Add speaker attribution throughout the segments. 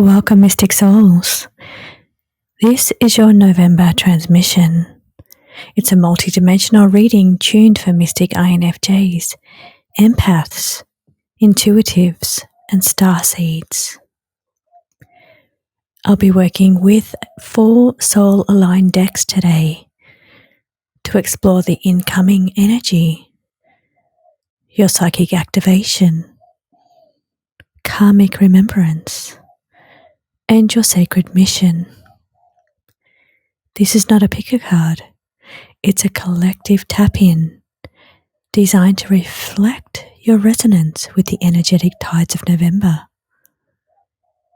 Speaker 1: Welcome, Mystic Souls. This is your November transmission. It's a multidimensional reading tuned for Mystic INFJs, empaths, intuitives, and starseeds. I'll be working with 4 soul-aligned decks today to explore the incoming energy, your psychic activation, karmic remembrance, and your sacred mission. This is not a pick-a card. It's a collective tap-in designed to reflect your resonance with the energetic tides of November.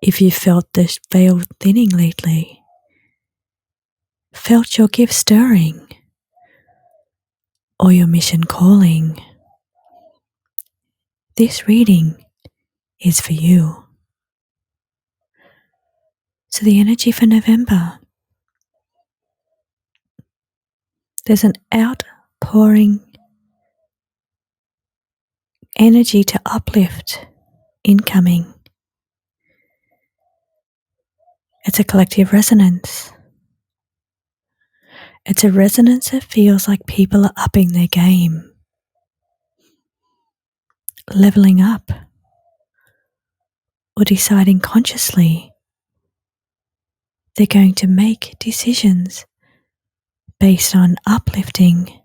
Speaker 1: If you felt the veil thinning lately, felt your gift stirring, or your mission calling, this reading is for you. So the energy for November, there's an outpouring energy to uplift incoming. It's a collective resonance. It's a resonance that feels like people are upping their game, leveling up, or deciding consciously they're going to make decisions based on uplifting,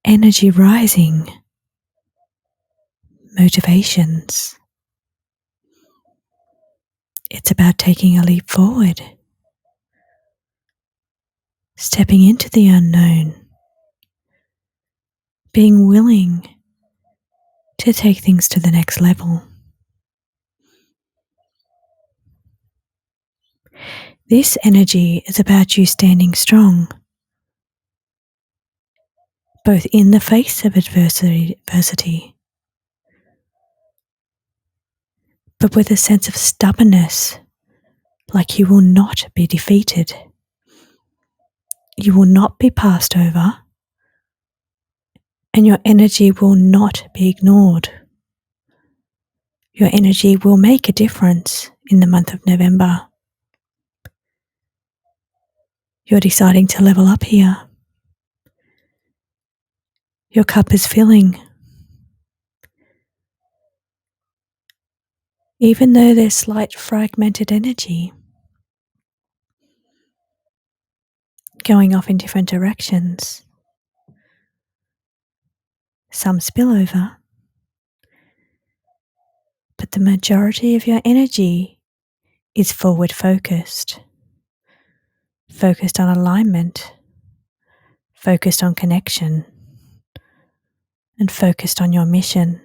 Speaker 1: energy rising, motivations. It's about taking a leap forward, stepping into the unknown, being willing to take things to the next level. This energy is about you standing strong, both in the face of adversity, but with a sense of stubbornness, like you will not be defeated. You will not be passed over, and your energy will not be ignored. Your energy will make a difference in the month of November. You're deciding to level up here. Your cup is filling. Even though there's slight fragmented energy going off in different directions, some spill over, but the majority of your energy is forward focused on alignment, focused on connection, and focused on your mission.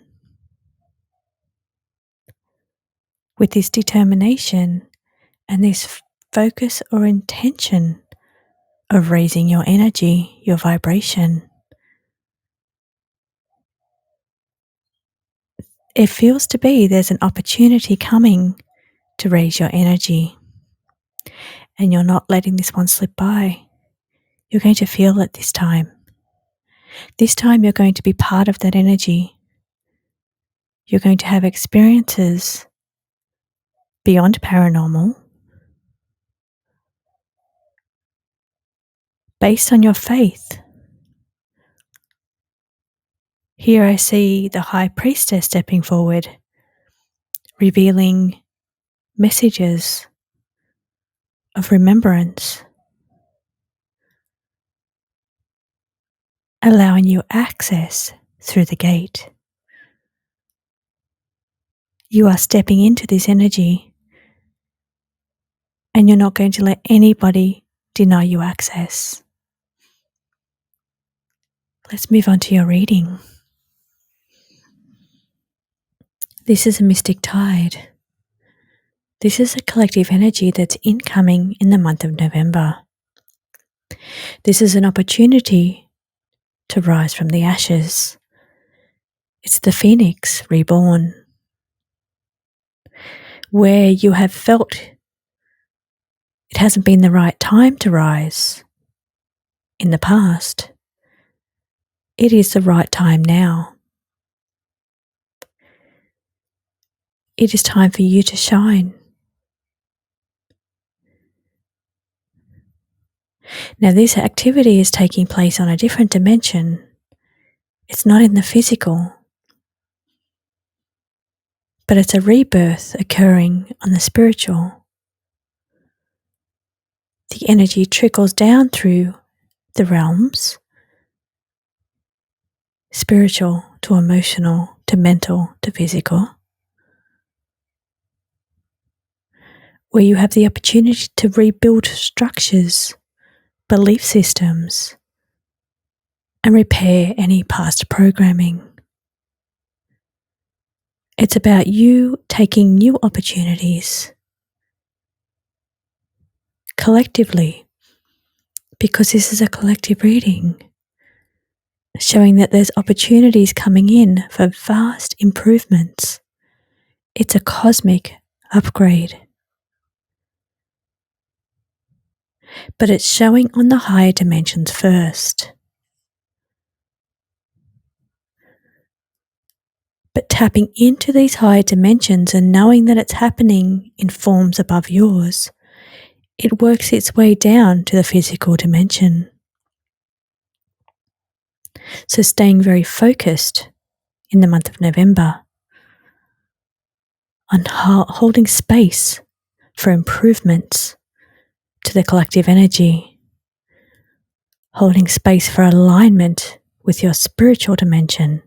Speaker 1: With this determination and this focus or intention of raising your energy, your vibration, it feels to be there's an opportunity coming to raise your energy, and you're not letting this one slip by. You're going to feel it this time. This time you're going to be part of that energy. You're going to have experiences beyond paranormal, based on your faith. Here I see the High Priestess stepping forward, revealing messages of remembrance, allowing you access through the gate. You are stepping into this energy, and you're not going to let anybody deny you access. Let's move on to your reading. This is a mystic tide. This is a collective energy that's incoming in the month of November. This is an opportunity to rise from the ashes. It's the phoenix reborn. Where you have felt it hasn't been the right time to rise in the past, it is the right time now. It is time for you to shine. Now, this activity is taking place on a different dimension. It's not in the physical, but it's a rebirth occurring on the spiritual. The energy trickles down through the realms, spiritual to emotional to mental to physical, where you have the opportunity to rebuild structures, belief systems, and repair any past programming. It's about you taking new opportunities collectively, because this is a collective reading, showing that there's opportunities coming in for vast improvements. It's a cosmic upgrade. But it's showing on the higher dimensions first. But tapping into these higher dimensions and knowing that it's happening in forms above yours, it works its way down to the physical dimension. So staying very focused in the month of November on holding space for improvements to the collective energy, holding space for alignment with your spiritual dimension.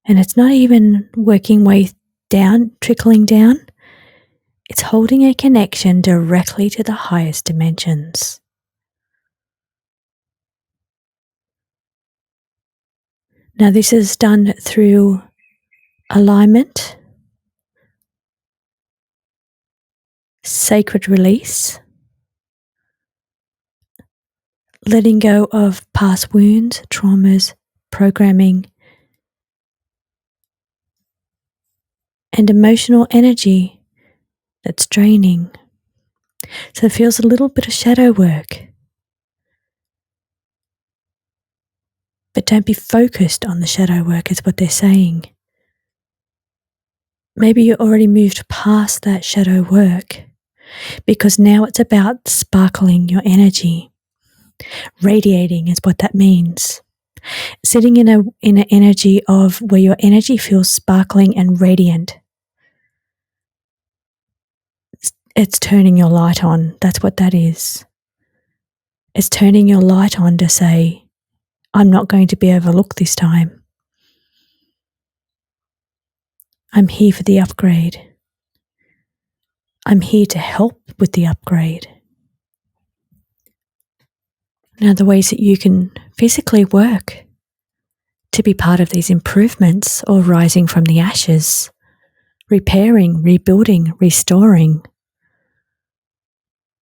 Speaker 1: And it's not even working way down, trickling down. It's holding a connection directly to the highest dimensions. Now, this is done through alignment, sacred release, letting go of past wounds, traumas, programming, and emotional energy that's draining. So it feels a little bit of shadow work. But don't be focused on the shadow work, is what they're saying. Maybe you already moved past that shadow work, because now it's about sparkling your energy. Radiating is what that means. Sitting in an energy of where your energy feels sparkling and radiant. It's turning your light on. That's what that is. It's turning your light on to say, I'm not going to be overlooked this time. I'm here for the upgrade. I'm here to help with the upgrade. Now, the ways that you can physically work to be part of these improvements or rising from the ashes, repairing, rebuilding, restoring.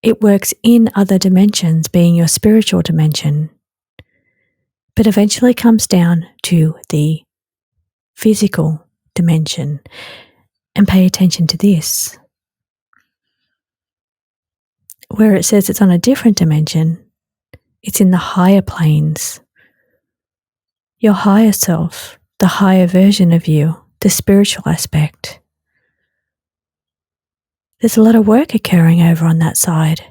Speaker 1: It works in other dimensions, being your spiritual dimension, but eventually comes down to the physical dimension. And pay attention to this. Where it says it's on a different dimension, it's in the higher planes. Your higher self, the higher version of you, the spiritual aspect. There's a lot of work occurring over on that side.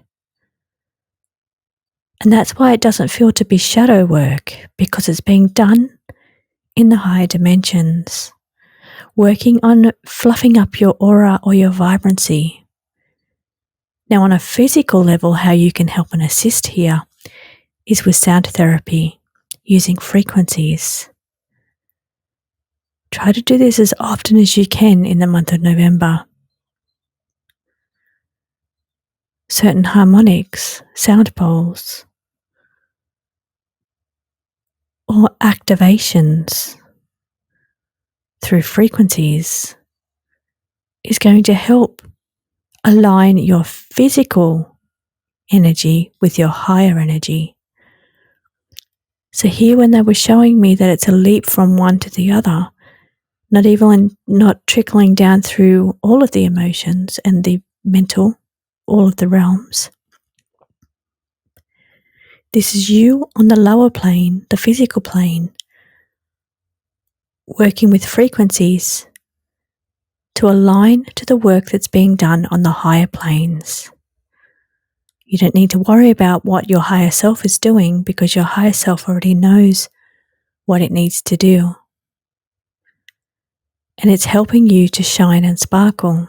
Speaker 1: And that's why it doesn't feel to be shadow work, because it's being done in the higher dimensions, working on fluffing up your aura or your vibrancy. Now, on a physical level, how you can help and assist here is with sound therapy, using frequencies. Try to do this as often as you can in the month of November. Certain harmonics, sound bowls, or activations through frequencies is going to help align your physical energy with your higher energy. So here, when they were showing me that it's a leap from one to the other, not trickling down through all of the emotions and the mental, all of the realms. This is you on the lower plane, the physical plane, working with frequencies to align to the work that's being done on the higher planes. You don't need to worry about what your higher self is doing because your higher self already knows what it needs to do. And it's helping you to shine and sparkle.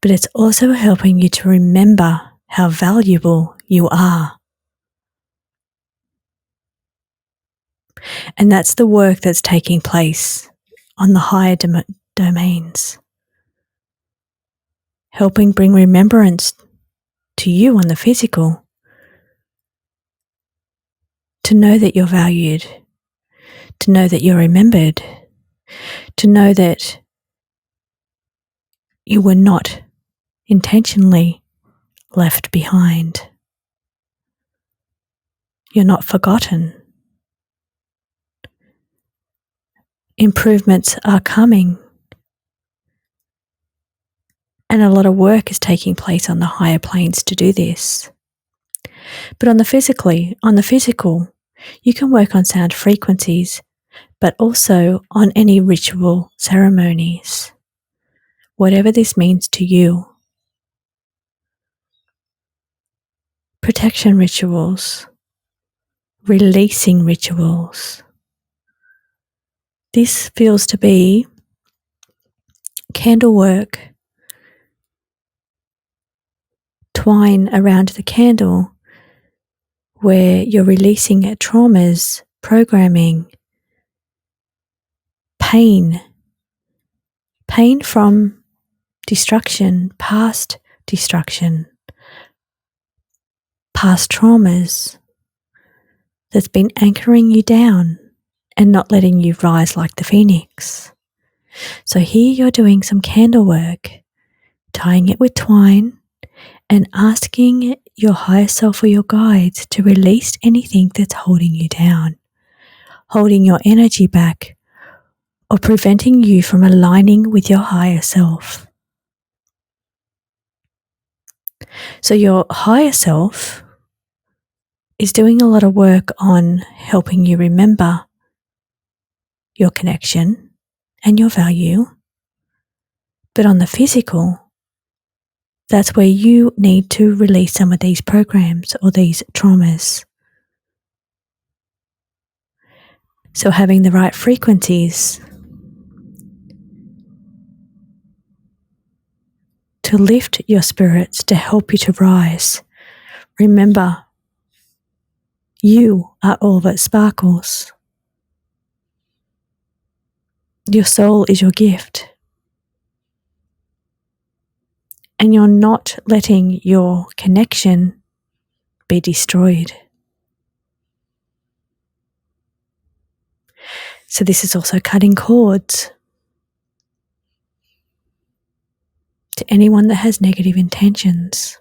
Speaker 1: But it's also helping you to remember how valuable you are. And that's the work that's taking place on the higher domains. Helping bring remembrance to you on the physical. To know that you're valued. To know that you're remembered. To know that you were not intentionally left behind. You're not forgotten. Improvements are coming. And a lot of work is taking place on the higher planes to do this. But on the physical, you can work on sound frequencies, but also on any ritual ceremonies. Whatever this means to you. Protection rituals. Releasing rituals. This feels to be candle work. Twine around the candle where you're releasing traumas, programming, pain from destruction, past traumas that's been anchoring you down and not letting you rise like the phoenix. So here you're doing some candle work, tying it with twine and asking your higher self or your guides to release anything that's holding you down, holding your energy back, or preventing you from aligning with your higher self. So your higher self is doing a lot of work on helping you remember your connection and your value. But on the physical, that's where you need to release some of these programs or these traumas. So having the right frequencies to lift your spirits, to help you to rise. Remember, you are all that sparkles. Your soul is your gift. And you're not letting your connection be destroyed. So this is also cutting cords to anyone that has negative intentions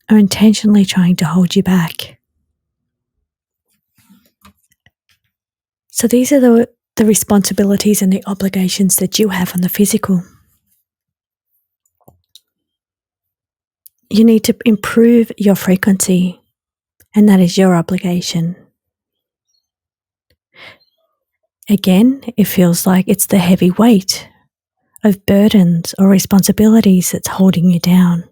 Speaker 1: or intentionally trying to hold you back. So these are the responsibilities and the obligations that you have on the physical. You need to improve your frequency, and that is your obligation. Again, it feels like it's the heavy weight of burdens or responsibilities that's holding you down.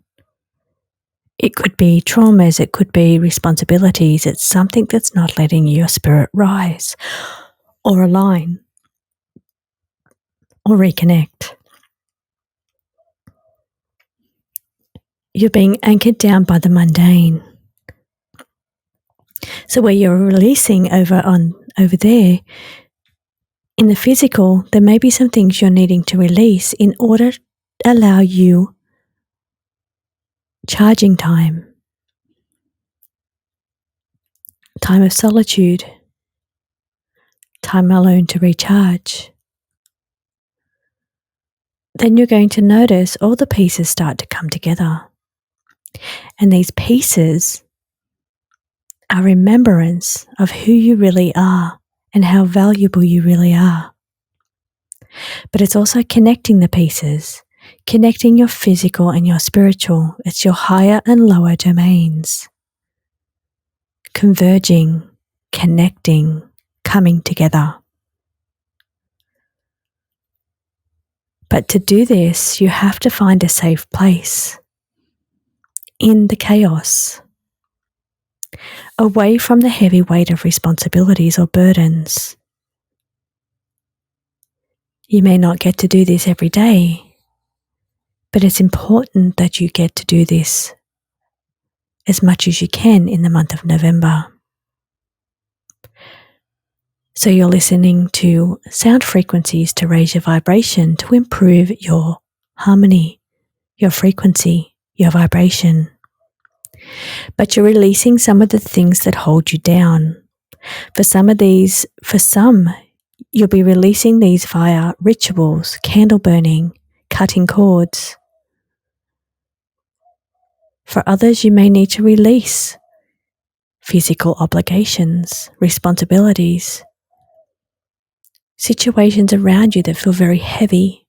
Speaker 1: It could be traumas, it could be responsibilities. It's something that's not letting your spirit rise or align or reconnect. You're being anchored down by the mundane. So where you're releasing over there, in the physical, there may be some things you're needing to release in order to allow you charging time of solitude, time alone to recharge. Then you're going to notice all the pieces start to come together. And these pieces are remembrance of who you really are and how valuable you really are. But it's also connecting the pieces, connecting your physical and your spiritual. It's your higher and lower domains. Converging, connecting, coming together. But to do this, you have to find a safe place in the chaos, away from the heavy weight of responsibilities or burdens. You may not get to do this every day, but it's important that you get to do this as much as you can in the month of November. So you're listening to sound frequencies to raise your vibration, to improve your harmony, your frequency, your vibration. But you're releasing some of the things that hold you down. For some, you'll be releasing these via rituals, candle burning, cutting cords. For others, you may need to release physical obligations, responsibilities, situations around you that feel very heavy.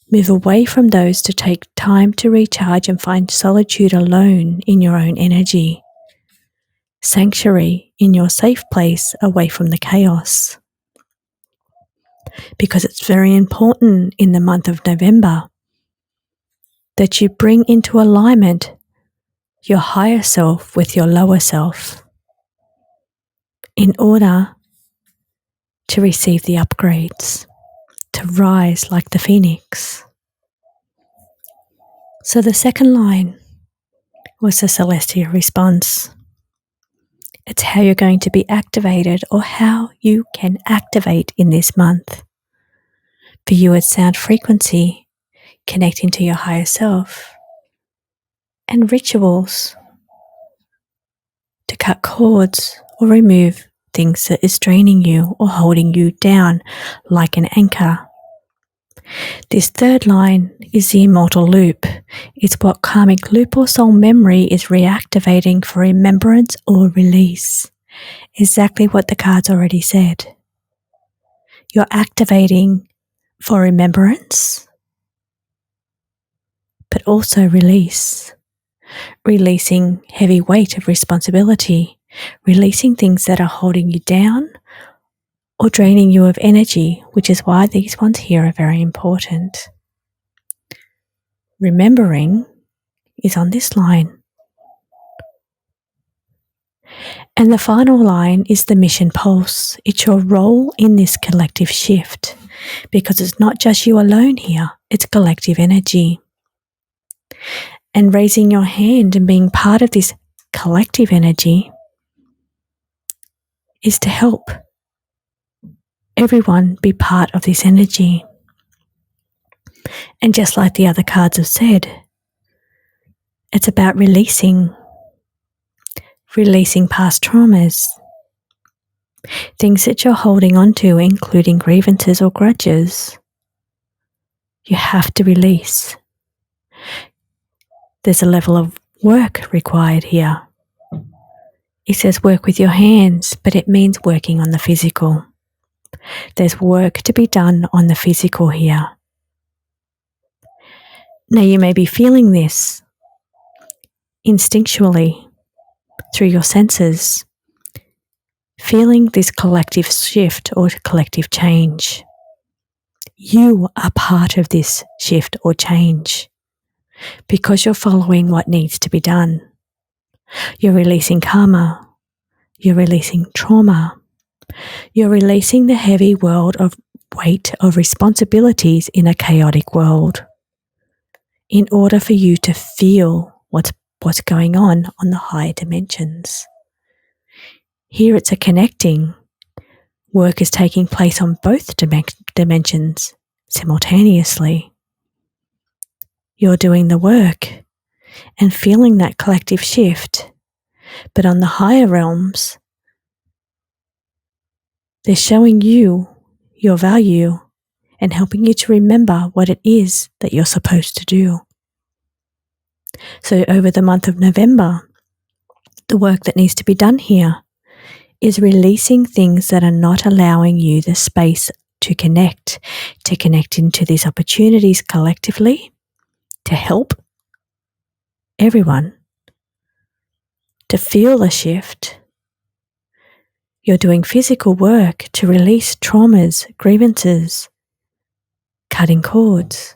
Speaker 1: Move away from those to take time to recharge and find solitude alone in your own energy. Sanctuary in your safe place away from the chaos. Because it's very important in the month of November that you bring into alignment your higher self with your lower self in order to receive the upgrades, to rise like the phoenix. So the second line was the celestial response. It's how you're going to be activated, or how you can activate in this month. For you, it's sound frequency, connecting to your higher self, and rituals to cut cords or remove things that is draining you or holding you down like an anchor. This third line is the immortal loop. It's what karmic loop or soul memory is reactivating for remembrance or release. Exactly what the cards already said. You're activating for remembrance, but also release. Releasing heavy weight of responsibility, releasing things that are holding you down or draining you of energy, which is why these ones here are very important. Remembering is on this line. And the final line is the mission pulse. It's your role in this collective shift, because it's not just you alone here, it's collective energy. And raising your hand and being part of this collective energy is to help everyone be part of this energy. And just like the other cards have said, it's about releasing past traumas, things that you're holding on to, including grievances or grudges. You have to release. There's a level of work required here. It says work with your hands, but it means working on the physical. There's work to be done on the physical here. Now you may be feeling this instinctually through your senses, feeling this collective shift or collective change. You are part of this shift or change because you're following what needs to be done. You're releasing karma. You're releasing trauma. You're releasing the heavy weight of responsibilities in a chaotic world in order for you to feel what's going on the higher dimensions. Here it's a connecting. Work is taking place on both dimensions simultaneously. You're doing the work and feeling that collective shift, but on the higher realms, they're showing you your value and helping you to remember what it is that you're supposed to do. So over the month of November, the work that needs to be done here is releasing things that are not allowing you the space to connect into these opportunities collectively, to help everyone to feel the shift. You're doing physical work to release traumas, grievances, cutting cords,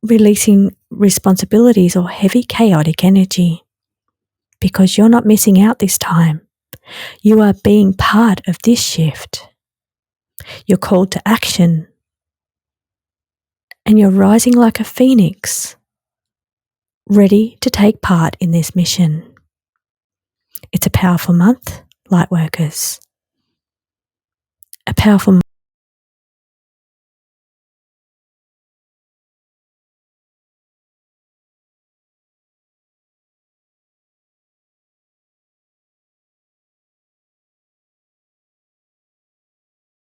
Speaker 1: releasing responsibilities or heavy chaotic energy, because you're not missing out this time. You are being part of this shift. You're called to action, and you're rising like a phoenix, ready to take part in this mission. It's a powerful month, Lightworkers. A powerful